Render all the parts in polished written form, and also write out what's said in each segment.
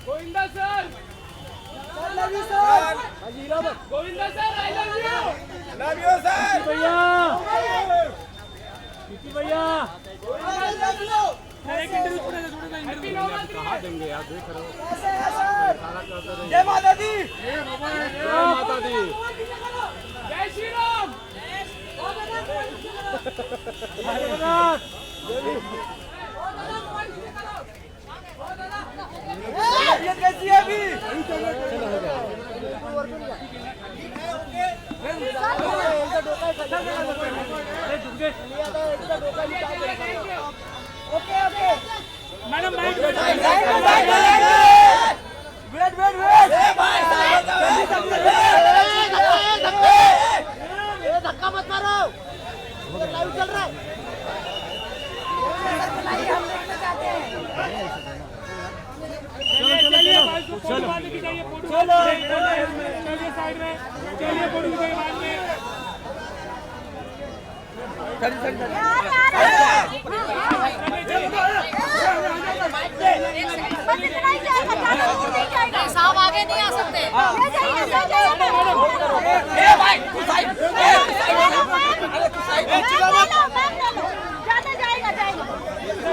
Govinda sir, love you sir, Govinda sir, I love you sir, भैया, भैया, कहा देंगे यार, देख रहे हो। जय माता दी, जय माता दी, जय श्री राम। कैसी है अभी? ओके ओके मैडम वेट धक्का मत मारो, लाइव चल रहा है। चलिए फोटो वाले की चाहिए, फोटो चलिए साइड में, चलिए फोटो की बाद में। साहब आगे नहीं आ सकते।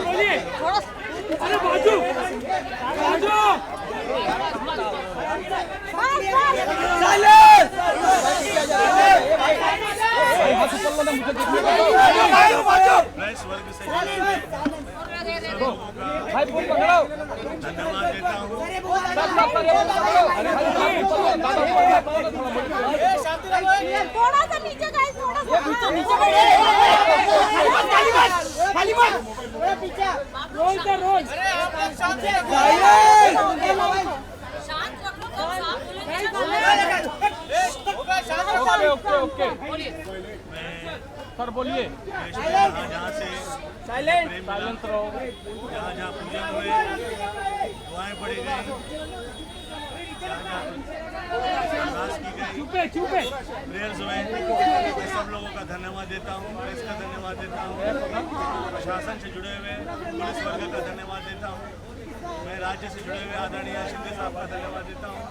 बोलिए, अरे बाजू बाजू, भाई फोन पकड़ो, धन्यवाद देता हूँ। थोड़ा सा नीचे गए, थोड़ा सा रोज से रोज शांत रखो, कम साफ ओके ओके ओके, सर बोलिए। जहाँ से साइलेंट साइलेंस रहो, जहाँ जहाँ पूजन हुए, दुआएं पड़ी गई, अरदास की गई, चुपे चुपे, प्रेयर्स हुए, मैं सब लोगों का धन्यवाद देता हूँ। प्रेस का धन्यवाद देता हूँ, प्रशासन से जुड़े हुए पुलिस वर्ग का धन्यवाद देता हूँ, मैं राज्य से जुड़े हुए आदरणीय शिंदे साहब का धन्यवाद देता हूँ।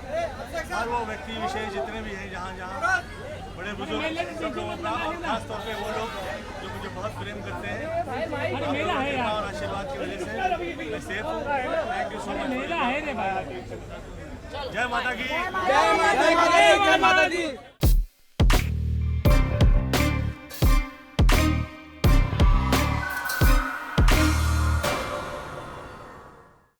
हर वो व्यक्ति विशेष जितने भी हैं जहाँ जहाँ बड़े बुजुर्ग सब लोगों का, और खासतौर पे वो लोग जो मुझे बहुत प्रेम करते हैं, और आशीर्वाद की वजह से मैं सेफ हूँ। Thank you so much. मेला है रे भाई। जय माता की। जय माता दी।